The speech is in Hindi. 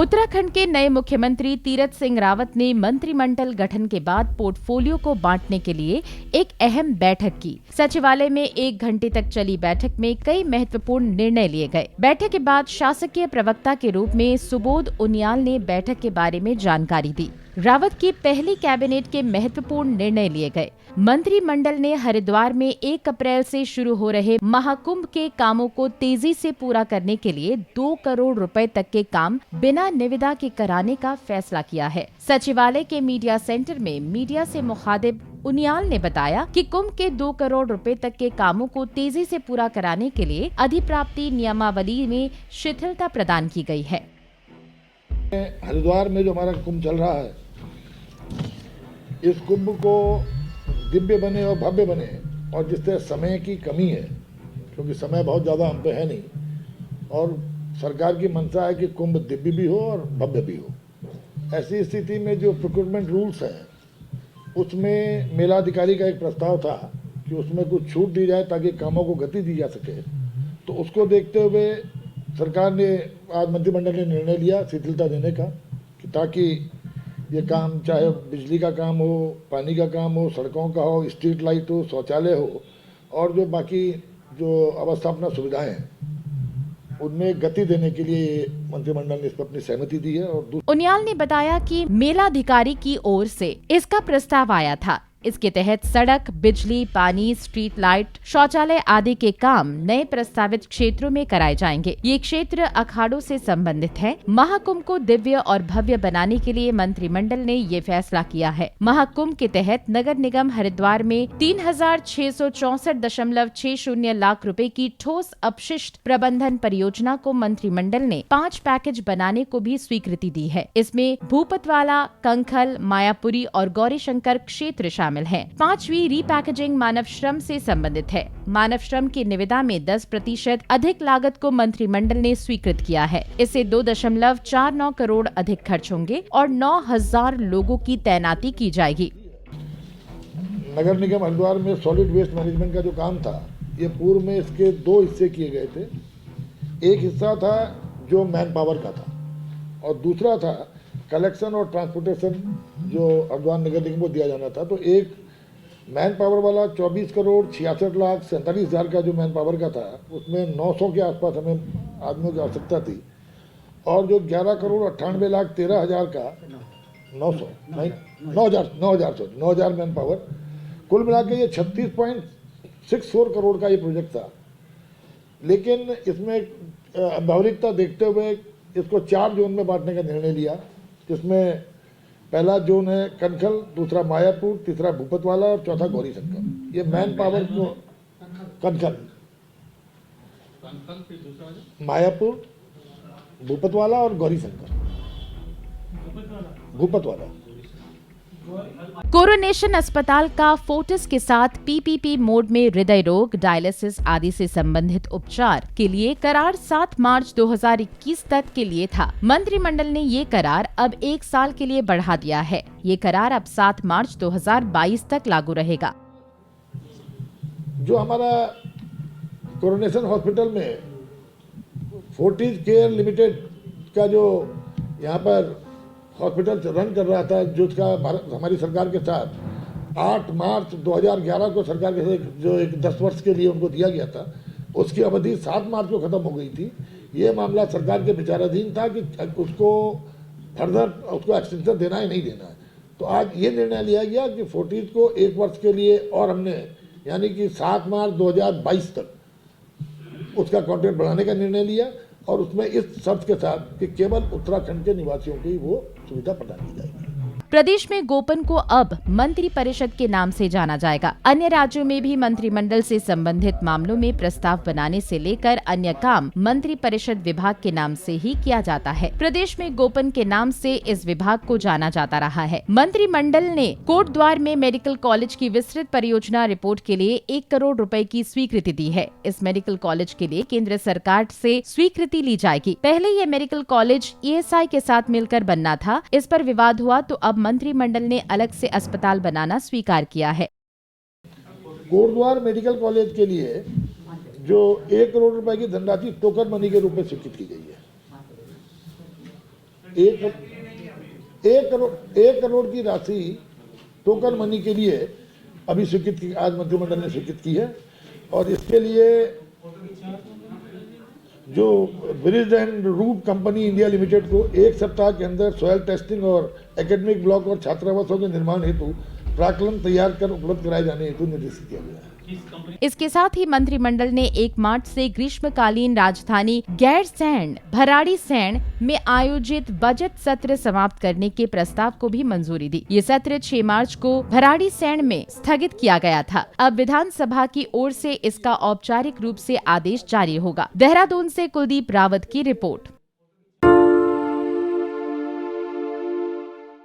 उत्तराखंड के नए मुख्यमंत्री तीरथ सिंह रावत ने मंत्रिमंडल गठन के बाद पोर्टफोलियो को बांटने के लिए एक अहम बैठक की। सचिवालय में 1 घंटे तक चली बैठक में कई महत्वपूर्ण निर्णय लिए गए। बैठक के बाद शासकीय प्रवक्ता के रूप में सुबोध उनियाल ने बैठक के बारे में जानकारी दी। रावत की पहली कैबिनेट के महत्वपूर्ण निर्णय लिए गए। मंत्रिमंडल ने हरिद्वार में 1 अप्रैल से शुरू हो रहे महाकुंभ के कामों को तेजी से पूरा करने के लिए 2 करोड़ रुपए तक के काम बिना निविदा के कराने का फैसला किया है। सचिवालय के मीडिया सेंटर में मीडिया से मुखातिब उनियाल ने बताया कि कुंभ के 2 करोड़ रुपए तक के कामों को तेजी से पूरा कराने के लिए अधिप्राप्ति नियमावली में शिथिलता प्रदान की गई है। हरिद्वार में जो हमारा कुंभ चल रहा है, इस कुंभ को दिव्य बने और भव्य बने, और जिससे समय की कमी है, क्योंकि समय बहुत ज़्यादा हम पे है नहीं, और सरकार की मंशा है कि कुंभ दिव्य भी हो और भव्य भी हो। ऐसी स्थिति में जो प्रोक्योरमेंट रूल्स हैं, उसमें मेलाधिकारी का एक प्रस्ताव था कि उसमें कुछ छूट दी जाए ताकि कामों को गति दी जा सके। तो उसको देखते हुए सरकार ने आज मंत्रिमंडल ने निर्णय लिया शिथिलता देने का, कि ताकि ये काम, चाहे बिजली का काम हो, पानी का काम हो, सड़कों का हो, स्ट्रीट लाइट हो, शौचालय हो, और जो बाकी जो अवस्थापना सुविधाएं हैं, उनमें गति देने के लिए मंत्रिमंडल ने इस पर अपनी सहमति दी है। और उनियाल ने बताया कि मेलाधिकारी की ओर से इसका प्रस्ताव आया था। इसके तहत सड़क, बिजली, पानी, स्ट्रीट लाइट, शौचालय आदि के काम नए प्रस्तावित क्षेत्रों में कराए जाएंगे। ये क्षेत्र अखाड़ों से संबंधित है। महाकुंभ को दिव्य और भव्य बनाने के लिए मंत्रिमंडल ने ये फैसला किया है। महाकुंभ के तहत नगर निगम हरिद्वार में 3664.60 लाख रुपए की ठोस अपशिष्ट प्रबंधन परियोजना को मंत्रिमंडल ने 5 पैकेज बनाने को भी स्वीकृति दी है। इसमें भूपतवाला, कंखल, मायापुरी और गौरीशंकर क्षेत्र शामिल है। 5वीं रीपैकेजिंग मानव श्रम से संबंधित है। मानव श्रम की निविदा में 10% अधिक लागत को मंत्रिमंडल ने स्वीकृत किया है। इससे 2.49 करोड़ अधिक खर्च होंगे और 9000 लोगों की तैनाती की जाएगी। नगर निगम हरिद्वार में सॉलिड वेस्ट मैनेजमेंट का जो काम था, ये पूर्व में इसके 2 हिस्से किए गए थे। एक हिस्सा था जो मैन पावर का था, और दूसरा था कलेक्शन और ट्रांसपोर्टेशन, जो हरिद्वार नगर निगम को दिया जाना था। तो एक मैन पावर वाला 24 करोड़ 66,47,000 का जो मैन पावर का था, उसमें 900 के आसपास हमें आदमियों की आवश्यकता थी, और जो 11 करोड़ 98,13,000 का 9,000 मैन पावर, कुल मिला के ये 36.64 करोड़ का ये प्रोजेक्ट था। लेकिन इसमें व्यावहारिकता देखते हुए इसको 4 जोन में बांटने का निर्णय लिया, जिसमें पहला जोन है कनखल, दूसरा मायापुर, तीसरा भूपतवाला और चौथा गौरीशंकर। ये मैन पावर को कनखल, मायापुर, भूपतवाला और गौरीशंकर। भूपतवाला कोरोनेशन अस्पताल का फोर्टिस के साथ पीपीपी मोड में हृदय रोग, डायलिसिस आदि से संबंधित उपचार के लिए करार 7 मार्च 2021 तक के लिए था। मंत्रिमंडल ने ये करार अब 1 साल के लिए बढ़ा दिया है। ये करार अब 7 मार्च 2022 तक लागू रहेगा। जो हमारा कोरोनेशन हॉस्पिटल में फोर्टिस केयर लिमिटेड का जो यहाँ पर हॉस्पिटल रन कर रहा था, जो उसका हमारी सरकार के साथ 8 मार्च 2011 को सरकार के साथ जो एक 10 वर्ष के लिए उनको दिया गया था, उसकी अवधि 7 मार्च को ख़त्म हो गई थी। ये मामला सरकार के विचाराधीन था कि उसको फर्दर उसको एक्सटेंशन देना है नहीं देना है। तो आज ये निर्णय लिया गया कि फोर्टिस को 1 वर्ष के लिए, और हमने यानी कि 7 मार्च 2022 तक उसका कॉन्ट्रैक्ट बढ़ाने का निर्णय लिया, और उसमें इस शर्त के साथ कि केवल उत्तराखंड के निवासियों की वो सुविधा प्रदान की जाएगी। प्रदेश में गोपन को अब मंत्री परिषद के नाम से जाना जाएगा। अन्य राज्यों में भी मंत्रिमंडल से संबंधित मामलों में प्रस्ताव बनाने से लेकर अन्य काम मंत्री परिषद विभाग के नाम से ही किया जाता है। प्रदेश में गोपन के नाम से इस विभाग को जाना जाता रहा है। मंत्रिमंडल ने कोटद्वार में मेडिकल कॉलेज की विस्तृत परियोजना रिपोर्ट के लिए 1 करोड़ रुपए की स्वीकृति दी है। इस मेडिकल कॉलेज के लिए केंद्र सरकार से स्वीकृति ली जाएगी। पहले ये मेडिकल कॉलेज ESI के साथ मिलकर बनना था। इस पर विवाद हुआ तो अब मंत्रिमंडल ने अलग से अस्पताल बनाना स्वीकार किया है। कोटद्वार मेडिकल कॉलेज के लिए जो 1 करोड़ रुपए की धनराशि टोकन मनी के रूप में स्वीकृत की गई है, एक करोड़ की राशि टोकन मनी के लिए अभी स्वीकृत की, आज मंत्रिमंडल ने स्वीकृत की है। और इसके लिए जो bridge and root company India limited को 1 सप्ताह के अंदर सॉयल टेस्टिंग और एकेडमिक ब्लॉक और छात्रावासों के निर्माण हेतु प्राक्कलन तैयार कर उपलब्ध कराए जाने हेतु निर्देशित किया गया है। इसके साथ ही मंत्रिमंडल ने 1 मार्च से ग्रीष्मकालीन राजधानी गैरसैंण भराड़ीसैंण में आयोजित बजट सत्र समाप्त करने के प्रस्ताव को भी मंजूरी दी। ये सत्र 6 मार्च को भराड़ीसैंण में स्थगित किया गया था। अब विधानसभा की ओर से इसका औपचारिक रूप से आदेश जारी होगा। देहरादून से कुलदीप रावत की रिपोर्ट।